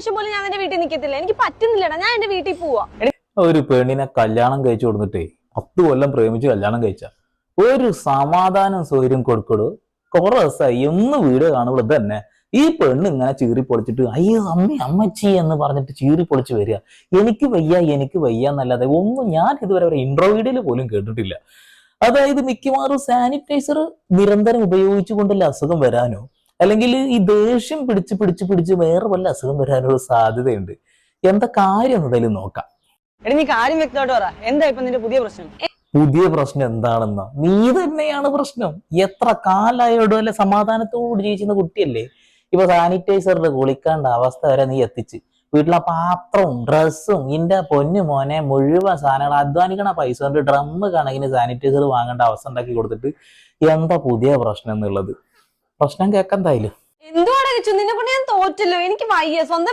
നിമിഷം പോലും ഞാൻ എന്റെ വീട്ടിൽ നിൽക്കത്തില്ല. എനിക്ക് പറ്റുന്നില്ലടാ, ഞാൻ എന്റെ വീട്ടിൽ പോവാ. ഒരു പെണ്ണിനെ കല്യാണം കഴിച്ചു കൊടുത്തിട്ടേ 10 കൊല്ലം പ്രേമിച്ച് കല്യാണം കഴിച്ച ഒരു സമാധാനം സൗകര്യം കൊടുക്കടു. കുറെ ദിവസമായി എന്ന് വീഡിയോ കാണുമ്പോൾ തന്നെ ഈ പെണ്ണ് ഇങ്ങനെ ചീറി പൊളിച്ചിട്ട് അയ്യോ അമ്മച്ചി എന്ന് പറഞ്ഞിട്ട് ചീറി പൊളിച്ച് വരിക. എനിക്ക് വയ്യ എന്നല്ലാതെ ഒന്നും ഞാൻ ഇതുവരെ ഒരു ഇൻട്രോ വീഡിയോയിൽ പോലും കേട്ടിട്ടില്ല. അതായത് മിക്കവാറും സാനിറ്റൈസർ നിരന്തരം ഉപയോഗിച്ചുകൊണ്ടല്ല അസുഖം വരാനോ അല്ലെങ്കിൽ ഈ ദേഷ്യം പിടിച്ച് വേറെ വല്ല അസുഖം വരാനുള്ള സാധ്യതയുണ്ട്. എന്താ കാര്യം എന്നതിലും നോക്കാം. എടി നീ കാര്യം വ്യക്തമായിട്ട് പറ, എന്താ ഇപ്പൊ നിന്റെ പുതിയ പ്രശ്നം? പുതിയ പ്രശ്നം എന്താണെന്നോ? നീ തന്നെയാണ് പ്രശ്നം. എത്ര കാലായോടും അല്ലെ സമാധാനത്തോട് ജീവിക്കുന്ന കുട്ടിയല്ലേ. ഇപ്പൊ സാനിറ്റൈസറിൽ കുളിക്കേണ്ട അവസ്ഥ വരെ നീ എത്തിച്ച് വീട്ടിലെ പാത്രവും ഡ്രസ്സും ഇന്റെ പൊന്നു മോനെ മുഴുവൻ സാധനങ്ങൾ അധ്വാനിക്കണ പൈസ കൊണ്ട് ഡ്രമ്മ് കണക്കിന് സാനിറ്റൈസർ വാങ്ങേണ്ട അവസ്ഥ ഉണ്ടാക്കി കൊടുത്തിട്ട് എന്താ പുതിയ പ്രശ്നം എന്നുള്ളത്? പ്രശ്നം കേൾക്കണ്ടായാലും എന്തുവാടാ നിന്നെ കൊണ്ട് ഞാൻ തോറ്റല്ലോ. എനിക്ക് വയ്യ. സ്വന്തം